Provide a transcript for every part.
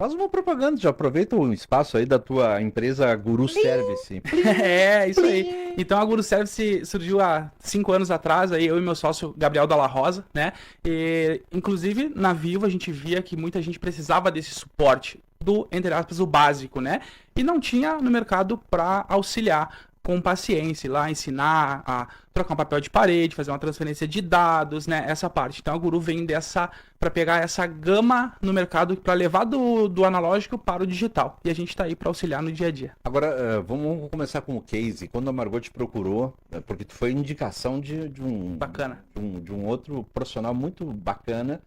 Faz uma propaganda, já aproveita o espaço aí da tua empresa Guru Service. É, isso aí. Então a Guru Service surgiu há 5 anos atrás, aí eu e meu sócio Gabriel Dalla Rosa, né? E, inclusive, na Vivo a gente via que muita gente precisava desse suporte do, entre aspas, o básico, né? E não tinha no mercado para auxiliar com paciência, ir lá ensinar a trocar um papel de parede, fazer uma transferência de dados, né? Essa parte. Então a Guru vem dessa para pegar essa gama no mercado para levar do analógico para o digital. E a gente está aí para auxiliar no dia a dia. Agora, vamos começar com o case. Quando a Margot te procurou, porque tu foi indicação de um, Bacana. de um outro profissional muito bacana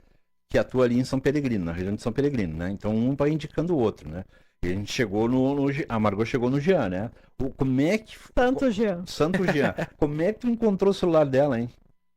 que atua ali em São Peregrino, na região de São Peregrino, né? Então um vai indicando o outro, né? E a gente chegou a Margot chegou no Jean, né? Como é que... Santo Jean. Santo Jean. Como é que tu encontrou o celular dela, hein?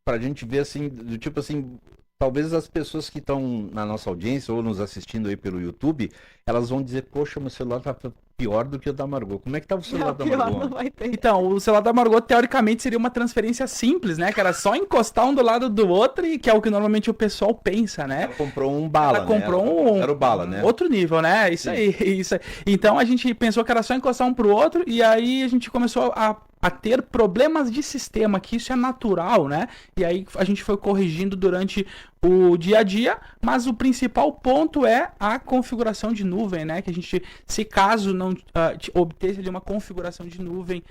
Pra gente ver assim, do tipo assim, talvez as pessoas que estão na nossa audiência ou nos assistindo aí pelo YouTube, elas vão dizer, poxa, meu celular tá pior do que o da Margot. Como é que tava o celular da Pior Margot? não vai ter. Então, o celular da Margot, teoricamente, seria uma transferência simples, né? Que era só encostar um do lado do outro, e que é o que normalmente o pessoal pensa, né? Ela comprou um bala, Ela comprou né? Era o bala, né? outro nível, né? Isso Sim. aí, isso aí. Então a gente pensou que era só encostar um pro outro, e aí a gente começou a ter problemas de sistema, que isso é natural, né? E aí a gente foi corrigindo durante o dia a dia, mas o principal ponto é a configuração de nuvem, né? Que a gente, se caso não obter ali uma configuração de nuvem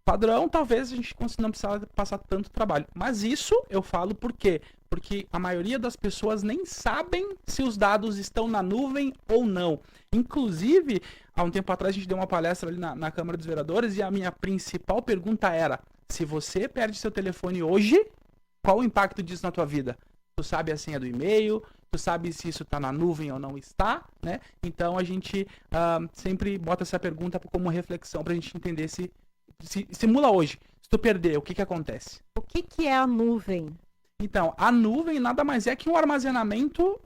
padrão, talvez a gente não precisava passar tanto trabalho. Mas isso eu falo por quê? Porque a maioria das pessoas nem sabem se os dados estão na nuvem ou não. Inclusive, há um tempo atrás a gente deu uma palestra ali na Câmara dos Vereadores e a minha principal pergunta era: se você perde seu telefone hoje, qual o impacto disso na tua vida? Tu sabe a senha do e-mail, tu sabe se isso está na nuvem ou não está, né? Então a gente sempre bota essa pergunta como reflexão para a gente entender se simula hoje. Se tu perder, o que que acontece? O que é a nuvem? Então, a nuvem nada mais é que um armazenamento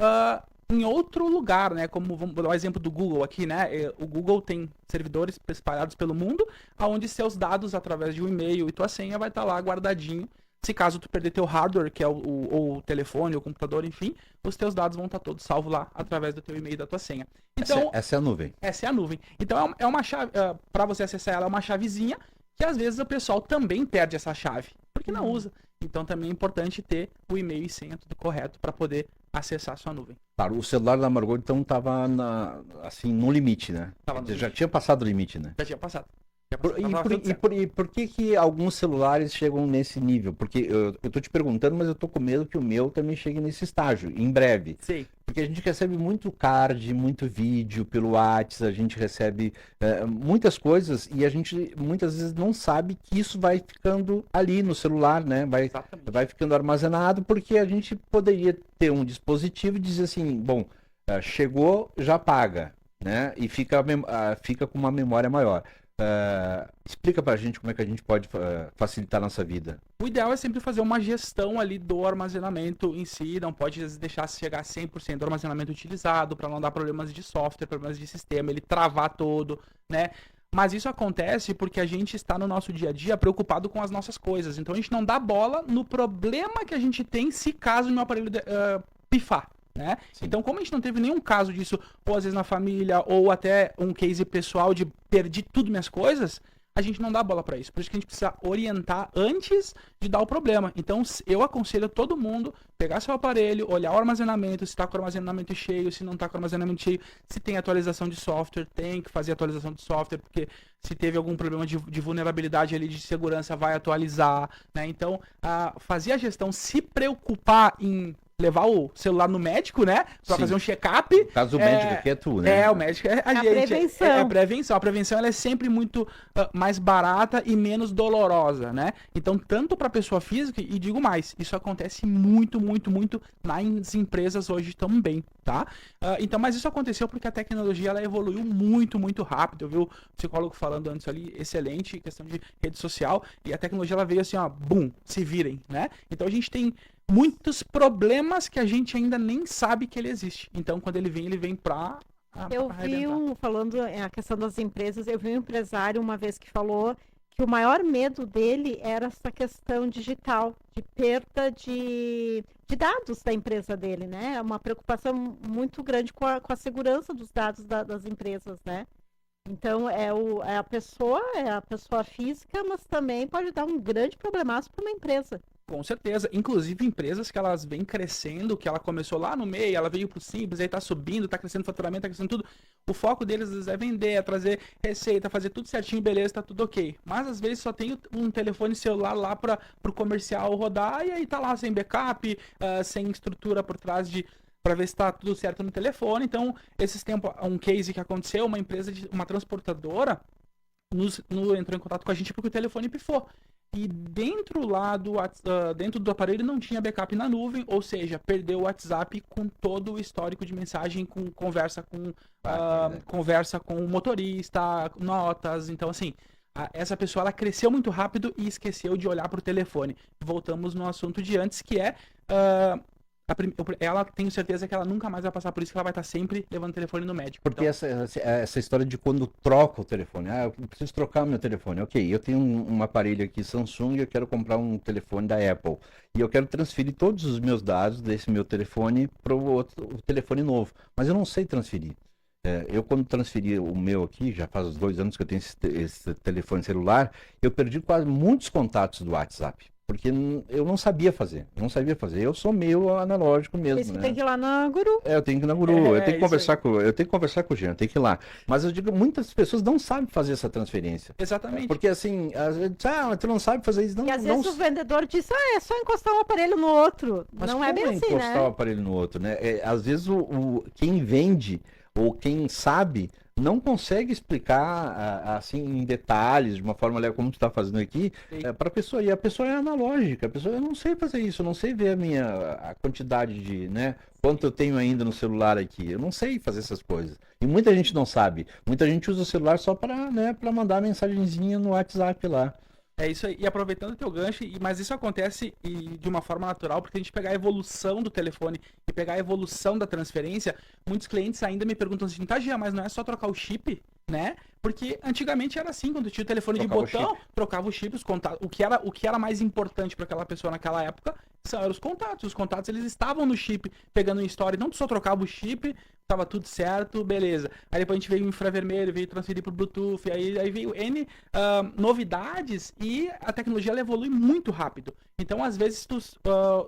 em outro lugar, né? Como vamos dar o exemplo do Google aqui, né? O Google tem servidores espalhados pelo mundo, onde seus dados através de um e-mail e tua senha vai estar lá guardadinho. Se caso tu perder teu hardware, que é o telefone, o computador, enfim, os teus dados vão estar todos salvos lá através do teu e-mail e da tua senha. Então, essa é a nuvem. Essa é a nuvem. Então é uma chave, para você acessar ela é uma chavezinha, que às vezes o pessoal também perde essa chave, porque não usa. Então também é importante ter o e-mail e senha tudo correto para poder acessar a sua nuvem. Claro, o celular da Margot então tava assim, no limite, né? Tava no Já limite. tinha passado o limite, né? Já tinha passado. E por que alguns celulares chegam nesse nível? Porque eu tô te perguntando, mas eu tô com medo que o meu também chegue nesse estágio, em breve. Sei. Porque a gente recebe muito card, muito vídeo pelo WhatsApp, a gente recebe muitas coisas e a gente muitas vezes não sabe que isso vai ficando ali no celular, né? Exatamente. Vai ficando armazenado porque a gente poderia ter um dispositivo e dizer assim, bom, chegou, já paga, né? E fica com uma memória maior. Explica pra gente como é que a gente pode facilitar a nossa vida. O ideal é sempre fazer uma gestão ali do armazenamento em si, não pode deixar chegar a 100% do armazenamento utilizado, para não dar problemas de software, problemas de sistema, ele travar todo, né? Mas isso acontece porque a gente está no nosso dia a dia preocupado com as nossas coisas, então a gente não dá bola no problema que a gente tem se caso meu aparelho pifar. Né? Então, como a gente não teve nenhum caso disso, ou às vezes na família, ou até um case pessoal de perdi tudo minhas coisas, a gente não dá bola pra isso. Por isso que a gente precisa orientar antes de dar o problema. Então, eu aconselho todo mundo pegar seu aparelho, olhar o armazenamento, se tá com o armazenamento cheio, se não tá com o armazenamento cheio, se tem atualização de software, tem que fazer atualização de software, porque se teve algum problema de vulnerabilidade ali de segurança, vai atualizar, né? Então, fazer a gestão, se preocupar em levar o celular no médico, né? Pra fazer um check-up. No caso, o médico aqui é tu, né? O médico é a gente. Prevenção. É a prevenção. A prevenção ela é sempre muito mais barata e menos dolorosa, né? Então, tanto pra pessoa física, e digo mais, isso acontece muito, muito, muito nas empresas hoje também, tá? Então, mas isso aconteceu porque a tecnologia ela evoluiu muito, muito rápido. Eu vi o psicólogo falando antes ali, excelente, questão de rede social, e a tecnologia ela veio assim, ó, bum, se virem, né? Então a gente tem muitos problemas que a gente ainda nem sabe que ele existe. Então, quando ele vem pra Eu vi falando a questão das empresas, eu vi um empresário uma vez que falou que o maior medo dele era essa questão digital, de perda de de dados da empresa dele, né? É uma preocupação muito grande com a segurança dos dados das empresas, né? Então, é a pessoa física, mas também pode dar um grande problemaço para uma empresa. Com certeza. Inclusive empresas que elas vêm crescendo, que ela começou lá no meio, ela veio pro simples, aí tá subindo, tá crescendo o faturamento, tá crescendo tudo. O foco deles às vezes é vender, é trazer receita, fazer tudo certinho, beleza, tá tudo ok. Mas às vezes só tem um telefone celular lá pro comercial rodar e aí tá lá sem backup, sem estrutura por trás para ver se tá tudo certo no telefone. Então, esses tempos, um case que aconteceu, uma transportadora entrou em contato com a gente porque o telefone pifou. E dentro do aparelho não tinha backup na nuvem, ou seja, perdeu o WhatsApp com todo o histórico de mensagem, com conversa com o motorista, notas. Então, assim, essa pessoa ela cresceu muito rápido e esqueceu de olhar para o telefone. Voltamos no assunto de antes, que é ela, tenho certeza que ela nunca mais vai passar por isso, que ela vai estar sempre levando o telefone no médico. Porque então... essa história de quando troca o telefone, eu preciso trocar o meu telefone, ok, eu tenho um aparelho aqui Samsung, eu quero comprar um telefone da Apple, e eu quero transferir todos os meus dados desse meu telefone para o telefone novo, mas eu não sei transferir. Eu quando transferi o meu aqui, já faz 2 anos que eu tenho esse telefone celular, eu perdi quase muitos contatos do WhatsApp. Porque eu não sabia fazer. Eu sou meio analógico mesmo. Isso né? Tem que ir lá na Guru. Eu tenho que ir na Guru. Eu tenho que conversar com o Jean, eu tenho que ir lá. Mas eu digo, muitas pessoas não sabem fazer essa transferência. Exatamente. Porque assim, tu não sabe fazer isso. Não, e às vezes o vendedor diz, é só encostar um aparelho no outro. Mas não é bem assim, né? encostar o aparelho no outro, né? Às vezes quem vende ou quem sabe não consegue explicar assim em detalhes, de uma forma como tu está fazendo aqui, para a pessoa. E a pessoa é analógica, eu não sei fazer isso, eu não sei ver a quantidade de, né, quanto eu tenho ainda no celular aqui, eu não sei fazer essas coisas. E muita gente não sabe, muita gente usa o celular só para, né, para mandar mensagenzinha no WhatsApp lá. É isso aí, e aproveitando o teu gancho, mas isso acontece de uma forma natural, porque a gente pegar a evolução do telefone e pegar a evolução da transferência, muitos clientes ainda me perguntam assim, tá, Gia, mas não é só trocar o chip, né? Porque antigamente era assim, quando tinha o telefone de botão, trocava o chip, os contatos, o que era mais importante para aquela pessoa naquela época eram os contatos eles estavam no chip, pegando em história, não só trocava o chip, tava tudo certo, beleza. Aí depois a gente veio o infravermelho, veio transferir pro Bluetooth, aí veio N novidades e a tecnologia ela evolui muito rápido. Então, às vezes,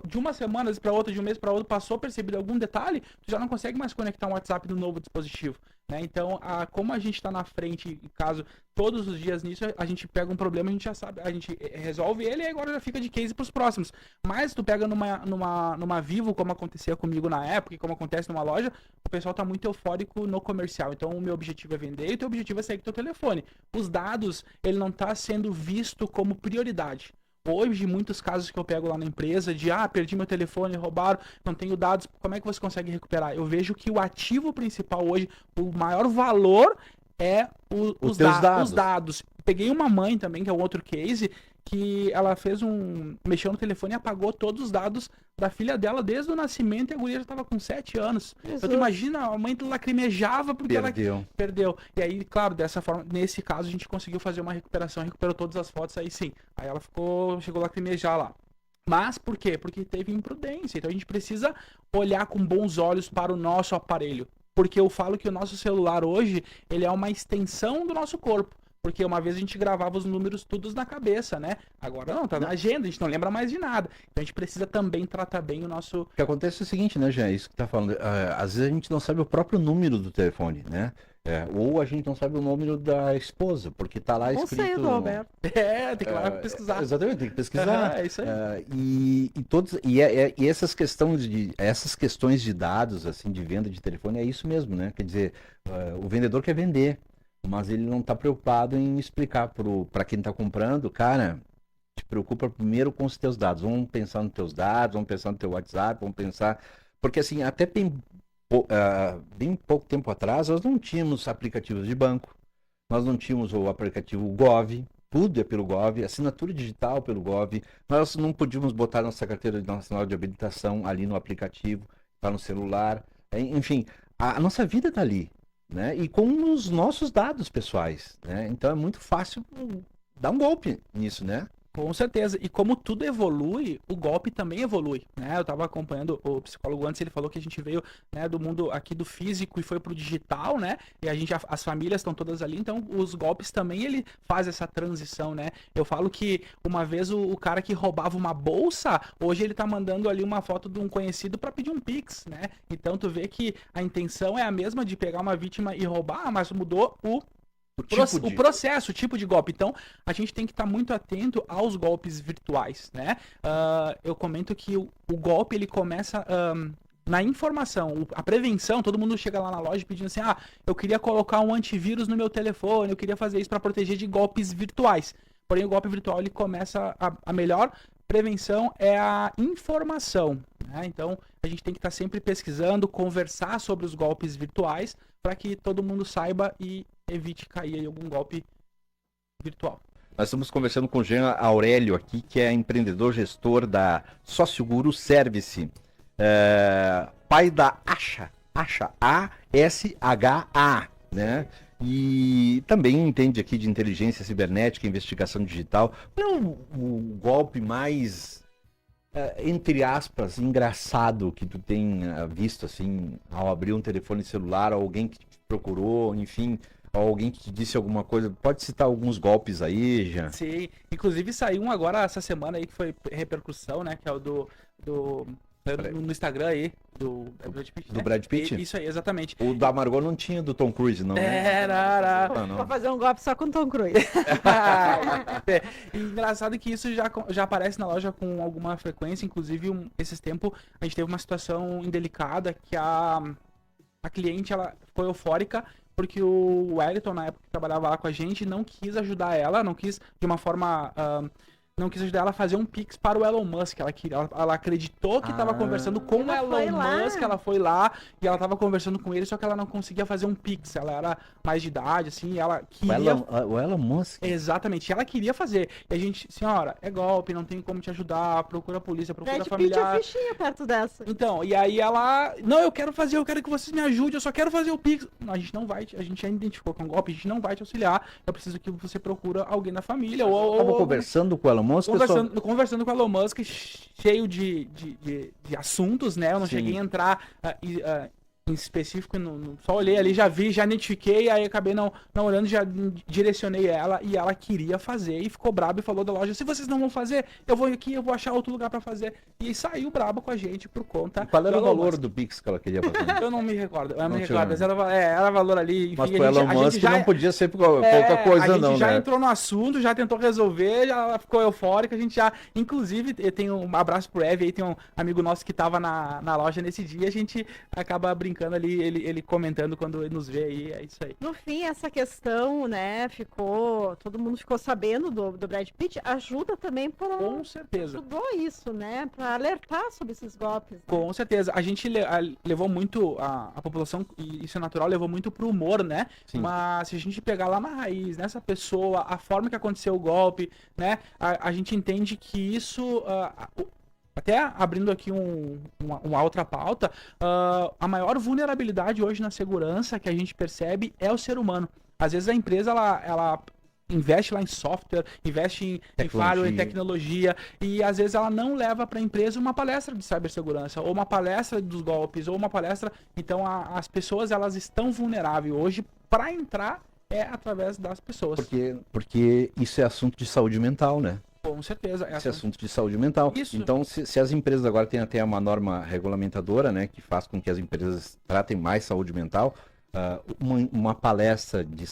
de uma semana para outra, de um mês para outro, passou percebido algum detalhe, tu já não consegue mais conectar um WhatsApp no novo dispositivo. Né? Então, como a gente está na frente, caso todos os dias nisso, a gente pega um problema, a gente já sabe, a gente resolve ele e agora já fica de case para os próximos. Mas tu pega numa Vivo, como acontecia comigo na época, e como acontece numa loja, o pessoal tá muito eufórico no comercial. Então, o meu objetivo é vender e o teu objetivo é sair com o teu telefone. Os dados, ele não tá sendo visto como prioridade. Hoje, muitos casos que eu pego lá na empresa de, perdi meu telefone, roubaram, não tenho dados, como é que você consegue recuperar? Eu vejo que o ativo principal hoje, o maior valor é os dados. Peguei uma mãe também, que é um outro case, que ela mexeu no telefone e apagou todos os dados da filha dela desde o nascimento e a guria já estava com 7 anos. Jesus. Então tu imagina, a mãe lacrimejava porque ela perdeu. E aí, claro, dessa forma, nesse caso a gente conseguiu fazer uma recuperação, recuperou todas as fotos, aí sim. Aí ela chegou a lacrimejar lá. Mas por quê? Porque teve imprudência. Então a gente precisa olhar com bons olhos para o nosso aparelho. Porque eu falo que o nosso celular hoje, ele é uma extensão do nosso corpo. Porque uma vez a gente gravava os números todos na cabeça, né? Agora não, tá na agenda, a gente não lembra mais de nada. Então a gente precisa também tratar bem o nosso... O que acontece é o seguinte, né, Jean? Isso que tá falando. Às vezes a gente não sabe o próprio número do telefone, né? Ou a gente não sabe o número da esposa, porque tá lá escrito... Ou sei do Alberto. Tem que ir lá pesquisar. Exatamente, tem que pesquisar. É isso aí. E essas questões de dados, assim, de venda de telefone, é isso mesmo, né? Quer dizer, o vendedor quer vender, mas ele não está preocupado em explicar para quem está comprando, cara, te preocupa primeiro com os teus dados. Vamos pensar nos teus dados, vamos pensar no teu WhatsApp, vamos pensar... Porque assim, até bem pouco tempo atrás, nós não tínhamos aplicativos de banco, nós não tínhamos o aplicativo Gov, tudo é pelo Gov, assinatura digital pelo Gov, nós não podíamos botar nossa carteira nacional de habilitação ali no aplicativo, tá no celular, enfim, a nossa vida está ali. Né? E com os nossos dados pessoais, né? Então é muito fácil dar um golpe nisso, né? Com certeza. E como tudo evolui, o golpe também evolui, né? Eu tava acompanhando o psicólogo antes, ele falou que a gente veio, né, do mundo aqui do físico e foi pro digital, né? E a gente, as famílias estão todas ali, então os golpes também, ele faz essa transição, né? Eu falo que uma vez o cara que roubava uma bolsa, hoje ele tá mandando ali uma foto de um conhecido para pedir um Pix, né? Então tu vê que a intenção é a mesma de pegar uma vítima e roubar, mas mudou o processo, o tipo de golpe. Então, a gente tem que estar muito atento aos golpes virtuais, né? Eu comento que o golpe, ele começa na informação, a prevenção. Todo mundo chega lá na loja pedindo assim, eu queria colocar um antivírus no meu telefone, eu queria fazer isso para proteger de golpes virtuais. Porém, o golpe virtual, ele começa, a melhor prevenção é a informação, né? Então, a gente tem que estar sempre pesquisando, conversar sobre os golpes virtuais, para que todo mundo saiba e evite cair em algum golpe virtual. Nós estamos conversando com o Jean Aurélio aqui, que é empreendedor gestor da Sócio Service, pai da Asha, ASHA, né? E também entende aqui de inteligência cibernética, investigação digital. Qual é o golpe mais, entre aspas, engraçado que tu tem visto, assim, ao abrir um telefone celular, alguém que te procurou, enfim, alguém que te disse alguma coisa? Pode citar alguns golpes aí, já? Sim, inclusive saiu um agora essa semana aí que foi repercussão, né? Que é o no Instagram aí, do Brad Pitt. Do Brad Pitt? Isso aí, exatamente. O da Margot não tinha do Tom Cruise, não, né? Vou fazer um golpe só com Tom Cruise. E engraçado que isso já aparece na loja com alguma frequência. Inclusive, esses tempos, a gente teve uma situação indelicada que a cliente, ela ficou eufórica porque o Wellington, na época que trabalhava lá com a gente, não quis ajudar ela, não quis de uma forma... não quis ajudar ela a fazer um Pix para o Elon Musk. Ela acreditou que estava conversando com o Elon Musk, ela foi lá e ela estava conversando com ele, só que ela não conseguia fazer um Pix. Ela era mais de idade, assim, ela queria... O Elon Musk? Exatamente, ela queria fazer. E a gente, senhora, é golpe, não tem como te ajudar, procura a polícia, procura a familiar. Brad Pitt é fichinha perto dessa. Então, e aí ela... Não, eu quero que vocês me ajudem, eu só quero fazer o Pix. Não, a gente não vai, a gente já identificou com golpe, a gente não vai te auxiliar, eu preciso que você procura alguém da família. Tava conversando com o Elon Musk? Conversando com o Elon Musk, cheio de assuntos, né? Eu não cheguei a entrar em específico, só olhei ali, já vi, já identifiquei, aí acabei não olhando, já direcionei ela e ela queria fazer e ficou braba e falou da loja, se vocês não vão fazer, eu vou aqui, eu vou achar outro lugar pra fazer. E saiu braba com a gente por conta... E qual era o valor do Pix que ela queria fazer? Eu não me recordo, mas era valor ali, enfim. Mas o Elon Musk não podia ser pouca coisa não, né? A gente já entrou no assunto, já tentou resolver, ela ficou eufórica, a gente já... Inclusive, eu tenho um abraço pro Ev, aí tem um amigo nosso que tava na loja nesse dia, a gente acaba brincando ali, ele comentando quando ele nos vê aí, é isso aí. No fim, essa questão, né, todo mundo ficou sabendo do Brad Pitt, ajuda também para... Com certeza. Ajudou isso, né, para alertar sobre esses golpes. Né? Com certeza. A gente levou muito, a população, e isso é natural, levou muito pro humor, né? Sim. Mas se a gente pegar lá na raiz, nessa pessoa, a forma que aconteceu o golpe, né, a gente entende que isso... Até abrindo aqui uma outra pauta, a maior vulnerabilidade hoje na segurança que a gente percebe é o ser humano. Às vezes a empresa, ela investe lá em software, investe em fireware, em tecnologia, e às vezes ela não leva para a empresa uma palestra de cibersegurança, ou uma palestra dos golpes, ou uma palestra... Então as pessoas, elas estão vulneráveis hoje para entrar através das pessoas. Porque isso é assunto de saúde mental, né? Com certeza. Esse assunto de saúde mental. Isso. Então, se as empresas agora têm até uma norma regulamentadora, né, que faz com que as empresas tratem mais saúde mental, uma palestra de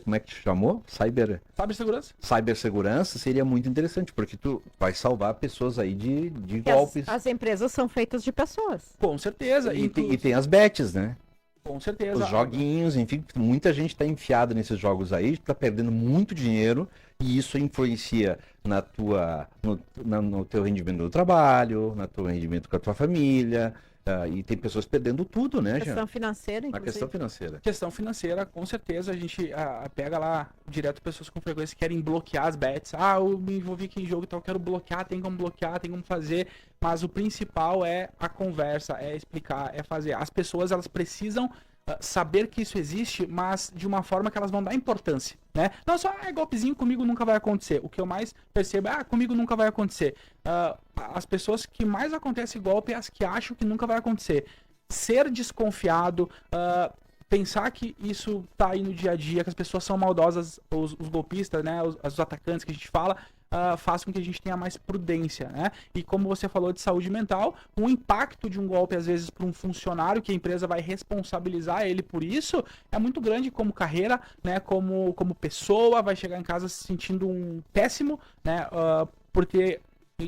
como é que te chamou? Cibersegurança. Cibersegurança seria muito interessante, porque tu vai salvar pessoas aí de golpes. As empresas são feitas de pessoas. Com certeza. E tem as bets, né? Com certeza. Os joguinhos, enfim, muita gente está enfiada nesses jogos aí, está perdendo muito dinheiro e isso influencia no teu rendimento do trabalho, no teu rendimento com a tua família, e tem pessoas perdendo tudo, né, questão financeira, inclusive. A questão financeira. Questão financeira, com certeza, a gente pega lá direto pessoas com frequência que querem bloquear as bets. Eu me envolvi aqui em jogo e tal, quero bloquear, tem como fazer, mas o principal é a conversa, é explicar, é fazer. As pessoas, elas precisam saber que isso existe, mas de uma forma que elas vão dar importância, né? Não só, golpezinho comigo nunca vai acontecer. O que eu mais percebo é, comigo nunca vai acontecer. As pessoas que mais acontece golpe é as que acham que nunca vai acontecer. Ser desconfiado, pensar que isso tá aí no dia a dia, que as pessoas são maldosas, os golpistas, né, os atacantes que a gente fala, faz com que a gente tenha mais prudência, né? E como você falou de saúde mental, o impacto de um golpe, às vezes, para um funcionário, que a empresa vai responsabilizar ele por isso, é muito grande como carreira, né? Como pessoa, vai chegar em casa se sentindo um péssimo, né? Porque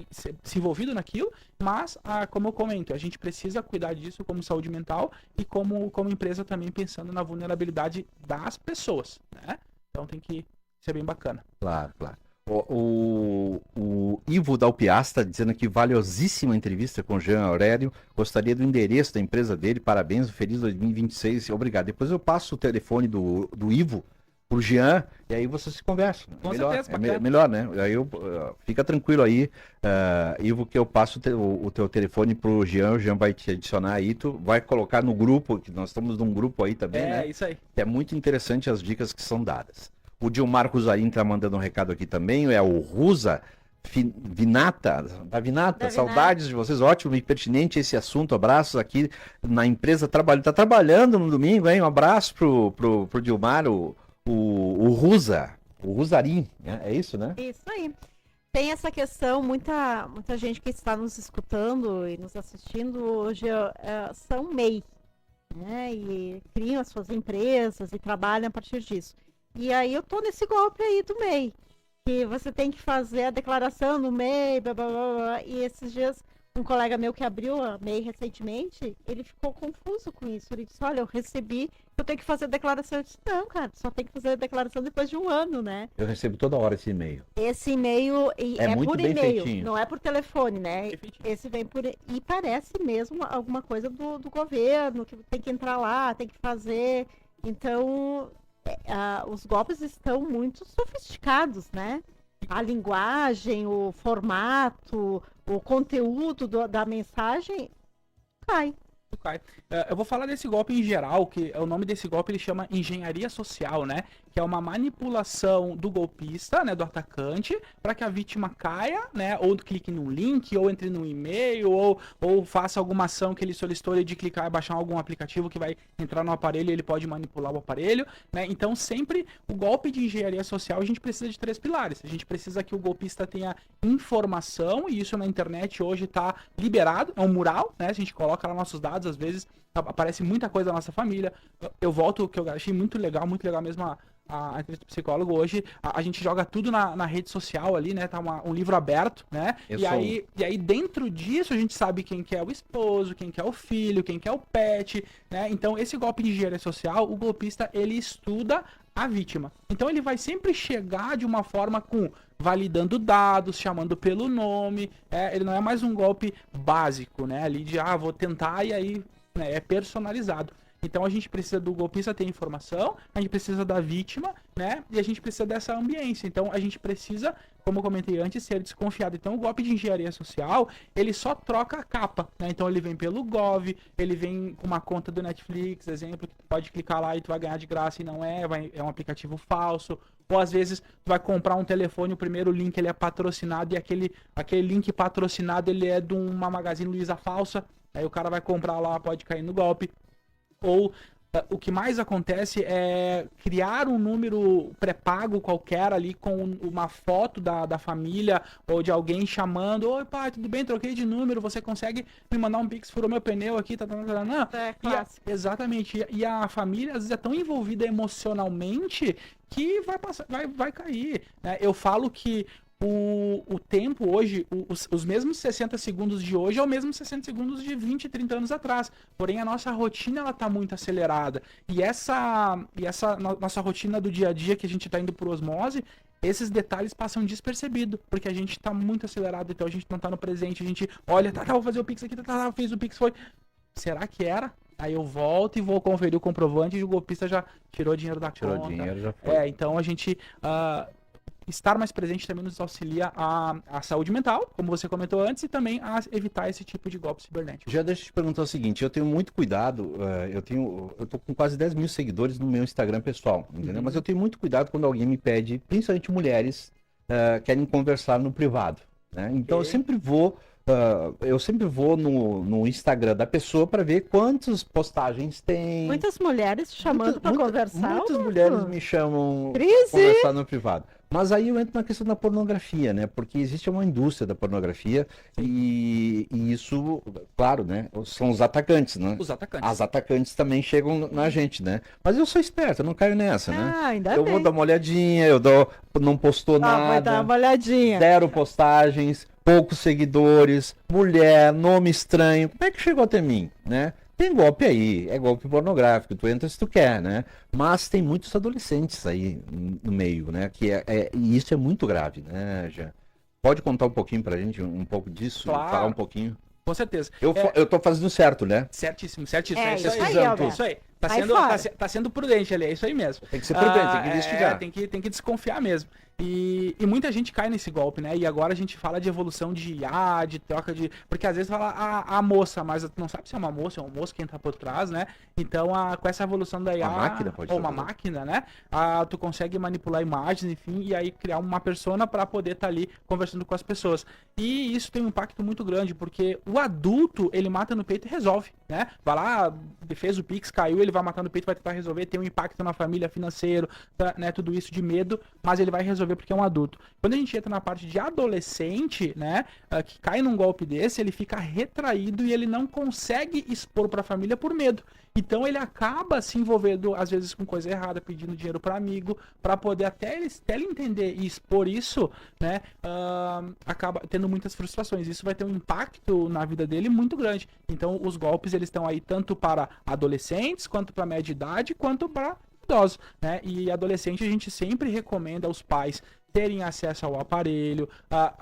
se envolvido naquilo, mas, como eu comento, a gente precisa cuidar disso como saúde mental e como empresa também pensando na vulnerabilidade das pessoas, né? Então tem que ser bem bacana. Claro, claro. O Ivo Dalpiaz está dizendo que valiosíssima entrevista com o Jean Aurélio. Gostaria do endereço da empresa dele. Parabéns, feliz 2026. Obrigado. Depois eu passo o telefone do Ivo pro Jean e aí vocês se conversam. Com melhor, certeza, melhor, né? Aí fica tranquilo aí, Ivo, que eu passo o teu telefone pro Jean. O Jean vai te adicionar aí. Tu vai colocar no grupo, que nós estamos num grupo aí também, né? É, isso aí. É muito interessante as dicas que são dadas. O Dilmar Rosarim tá mandando um recado aqui também, é o Rusa Vinata, da Vinata, saudades de vocês, ótimo e pertinente esse assunto, abraços aqui na empresa, tá trabalhando no domingo, hein, um abraço pro Dilmar, o Rusa, o Rosarim, é isso, né? Isso aí. Tem essa questão, muita gente que está nos escutando e nos assistindo hoje são MEI, né, e criam as suas empresas e trabalham a partir disso. E aí eu tô nesse golpe aí do MEI, que você tem que fazer a declaração no MEI, blá, blá, blá, blá. E esses dias um colega meu que abriu a MEI recentemente, ele ficou confuso com isso. Ele disse, olha, eu recebi, eu tenho que fazer a declaração. Eu disse, não, cara, só tem que fazer a declaração depois de um ano, né? Eu recebo toda hora esse e-mail. Esse e-mail é muito por bem e-mail, feitinho. não é por telefone, né? Esse vem por... E parece mesmo alguma coisa do governo, que tem que entrar lá, tem que fazer. Então... os golpes estão muito sofisticados, né? A linguagem, o formato, o conteúdo da mensagem cai. Eu vou falar desse golpe em geral, que o nome desse golpe ele chama engenharia social, né? Que é uma manipulação do golpista, né, do atacante, para que a vítima caia, né, ou clique num link, ou entre num e-mail, ou faça alguma ação que ele solicitou de clicar e baixar algum aplicativo que vai entrar no aparelho e ele pode manipular o aparelho, né? Então sempre o golpe de engenharia social a gente precisa de 3 pilares. A gente precisa que o golpista tenha informação, e isso na internet hoje está liberado, é um mural, né? Se a gente coloca lá nossos dados, às vezes aparece muita coisa da nossa família. Eu volto, que eu achei muito legal mesmo a entrevista do psicólogo hoje, a gente joga tudo na rede social ali, né? Tá um livro aberto, né? E aí dentro disso a gente sabe quem que é o esposo, quem que é o filho, quem que é o pet, né? Então esse golpe de engenharia social, o golpista ele estuda a vítima. Então ele vai sempre chegar de uma forma validando dados, chamando pelo nome, ele não é mais um golpe básico, né? Ali de, vou tentar e aí, né, é personalizado. Então a gente precisa do golpista ter informação, a gente precisa da vítima, né? E a gente precisa dessa ambiência. Então a gente precisa, como eu comentei antes, ser desconfiado. Então o golpe de engenharia social, ele só troca a capa, né? Então ele vem pelo Gov, ele vem com uma conta do Netflix, exemplo, que tu pode clicar lá e tu vai ganhar de graça e não é um aplicativo falso. Ou às vezes tu vai comprar um telefone, o primeiro link ele é patrocinado e aquele link patrocinado ele é de uma Magazine Luiza falsa. Aí o cara vai comprar lá, pode cair no golpe. Ou o que mais acontece é criar um número pré-pago qualquer ali com uma foto da família ou de alguém chamando: oi pai, tudo bem? Troquei de número, você consegue me mandar um pix, furou meu pneu aqui, não. Exatamente. E a família às vezes é tão envolvida emocionalmente que vai cair, né? Eu falo que o tempo hoje, os mesmos 60 segundos de hoje é o mesmo 60 segundos de 20, 30 anos atrás. Porém, a nossa rotina ela tá muito acelerada. E essa nossa rotina do dia a dia que a gente tá indo por osmose, esses detalhes passam despercebido, porque a gente tá muito acelerado, então a gente não tá no presente, a gente olha, vou fazer o Pix aqui, fez o Pix, foi. Será que era? Aí eu volto e vou conferir o comprovante e o golpista já tirou dinheiro da conta. Tirou dinheiro, já foi. Então a gente... estar mais presente também nos auxilia a saúde mental, como você comentou antes, e também a evitar esse tipo de golpe cibernético. Já deixa eu te perguntar o seguinte, eu tenho muito cuidado, eu tô com quase 10 mil seguidores no meu Instagram pessoal, entendeu? Mas eu tenho muito cuidado quando alguém me pede, principalmente mulheres, querem conversar no privado, né? Então eu sempre vou no Instagram da pessoa para ver quantas postagens tem. Muitas mulheres chamando para conversar. Muitas mulheres me chamam para Crise. conversar no privado. Mas aí eu entro na questão da pornografia, né? Porque existe uma indústria da pornografia e isso, claro, né? São os atacantes, né? Os atacantes. As atacantes também chegam na gente, né? Mas eu sou esperto, eu não caio nessa, né? Ainda Eu bem. vou dar uma olhadinha, não postou Vai nada. dar uma olhadinha. 0 postagens, poucos seguidores, mulher, nome estranho. Como é que chegou até mim, né? Tem golpe aí, é golpe pornográfico, tu entra se tu quer, né? Mas tem muitos adolescentes aí no meio, né? E isso é muito grave, né, Jean? Pode contar um pouquinho pra gente, um pouco disso? Claro. Falar um pouquinho? Com certeza. Eu tô fazendo certo, né? Certíssimo. É isso isso aí, aí, Alberto. Isso aí. Tá sendo prudente ali, é isso aí mesmo. Tem que ser prudente, tem que investigar. Tem que desconfiar mesmo. E muita gente cai nesse golpe, né? E agora a gente fala de evolução de IA, de troca de... Porque às vezes fala a moça, mas não sabe se é uma moça ou um moço que entra por trás, né? Então, com essa evolução da IA... Uma máquina pode ou ser uma também. máquina, né? Tu consegue manipular imagens, enfim, e aí criar uma persona para poder estar ali conversando com as pessoas. E isso tem um impacto muito grande, porque o adulto, ele mata no peito e resolve, né? Vai lá, fez o Pix, caiu, ele vai matar no peito, vai tentar resolver, tem um impacto na família, financeiro, né? Tudo isso de medo, mas ele vai resolver porque é um adulto. Quando a gente entra na parte de adolescente, né, que cai num golpe desse, ele fica retraído e ele não consegue expor para a família por medo. Então ele acaba se envolvendo às vezes com coisa errada, pedindo dinheiro para amigo, para poder até ele entender e expor isso, né, acaba tendo muitas frustrações. Isso vai ter um impacto na vida dele muito grande. Então os golpes eles estão aí tanto para adolescentes, quanto para média idade, quanto para idosos, né? E adolescente a gente sempre recomenda aos pais terem acesso ao aparelho,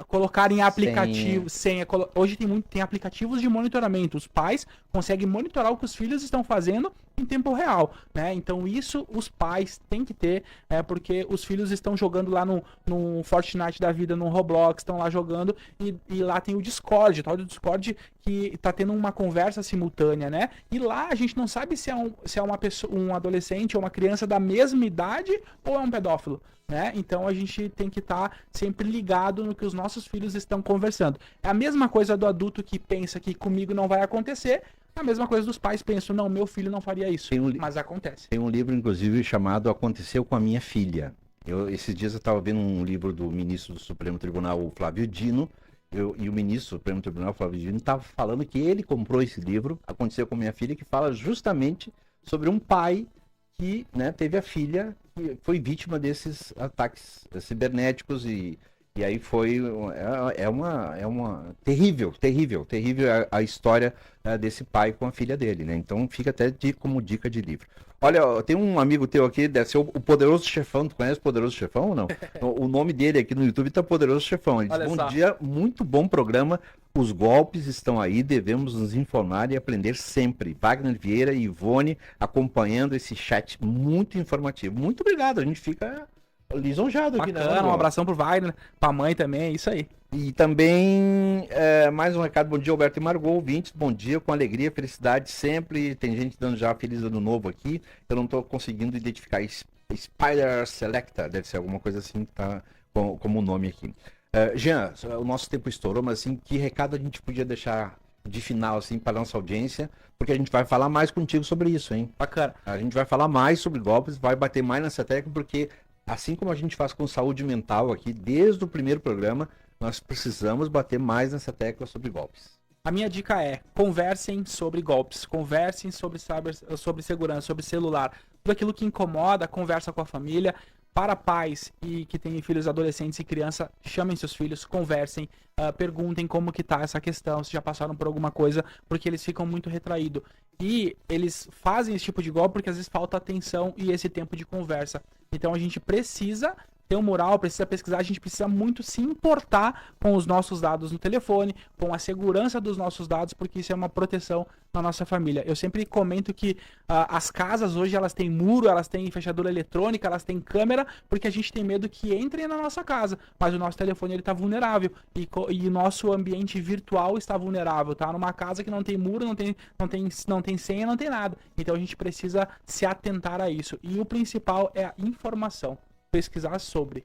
colocarem aplicativos, senha. Hoje tem aplicativos de monitoramento. Os pais conseguem monitorar o que os filhos estão fazendo em tempo real, né? Então isso os pais têm que ter, porque os filhos estão jogando lá no Fortnite da vida, no Roblox, estão lá jogando e lá tem o Discord, tal do Discord que tá tendo uma conversa simultânea, né? E lá a gente não sabe se é uma pessoa, um adolescente ou uma criança da mesma idade ou é um pedófilo, né? Então a gente tem que estar sempre ligado no que os nossos filhos estão conversando. É a mesma coisa do adulto que pensa que comigo não vai acontecer, é a mesma coisa dos pais pensam, não, meu filho não faria isso, mas acontece. Tem um livro, inclusive, chamado Aconteceu com a Minha Filha. Esses dias eu estava vendo um livro do ministro do Supremo Tribunal, o Flávio Dino, e o ministro do Supremo Tribunal, Flávio Dino, estava falando que ele comprou esse livro, Aconteceu com a Minha Filha, que fala justamente sobre um pai que, né, teve a filha que foi vítima desses ataques cibernéticos e aí foi uma terrível a história desse pai com a filha dele, né? Então fica até como dica de livro. Olha, tem um amigo teu aqui, deve ser o Poderoso Chefão. Tu conhece o Poderoso Chefão ou não? O nome dele aqui no YouTube tá Poderoso Chefão. Ele diz, bom dia, muito bom programa. Os golpes estão aí, devemos nos informar e aprender sempre. Wagner Vieira e Ivone acompanhando esse chat muito informativo. Muito obrigado, a gente fica lisonjado aqui, né? Bacana, um abração pro Wagner, pra mãe também, é isso aí. E também, mais um recado, bom dia Alberto e Margot, ouvintes, bom dia, com alegria, felicidade sempre, tem gente dando já feliz ano novo aqui, eu não tô conseguindo identificar, Spider Selecta, deve ser alguma coisa assim, tá como o nome aqui. Jean, o nosso tempo estourou, mas assim, que recado a gente podia deixar de final, assim, para nossa audiência, porque a gente vai falar mais contigo sobre isso, hein? Bacana. A gente vai falar mais sobre golpes, vai bater mais nessa tecla, porque assim como a gente faz com saúde mental aqui, desde o primeiro programa, nós precisamos bater mais nessa tecla sobre golpes. A minha dica é, conversem sobre golpes, conversem sobre segurança, sobre celular, tudo aquilo que incomoda, conversa com a família. Para pais e que têm filhos adolescentes e criança, chamem seus filhos, conversem, perguntem como que tá essa questão, se já passaram por alguma coisa, porque eles ficam muito retraídos. E eles fazem esse tipo de golpe porque às vezes falta atenção e esse tempo de conversa. Então a gente precisa ter um mural, precisa pesquisar, a gente precisa muito se importar com os nossos dados no telefone, com a segurança dos nossos dados, porque isso é uma proteção na nossa família. Eu sempre comento que as casas hoje elas têm muro, elas têm fechadura eletrônica, elas têm câmera, porque a gente tem medo que entrem na nossa casa, mas o nosso telefone ele está vulnerável e o nosso ambiente virtual está vulnerável, tá? Numa casa que não tem muro, não tem senha, não tem nada. Então a gente precisa se atentar a isso. E o principal é a informação, pesquisar sobre.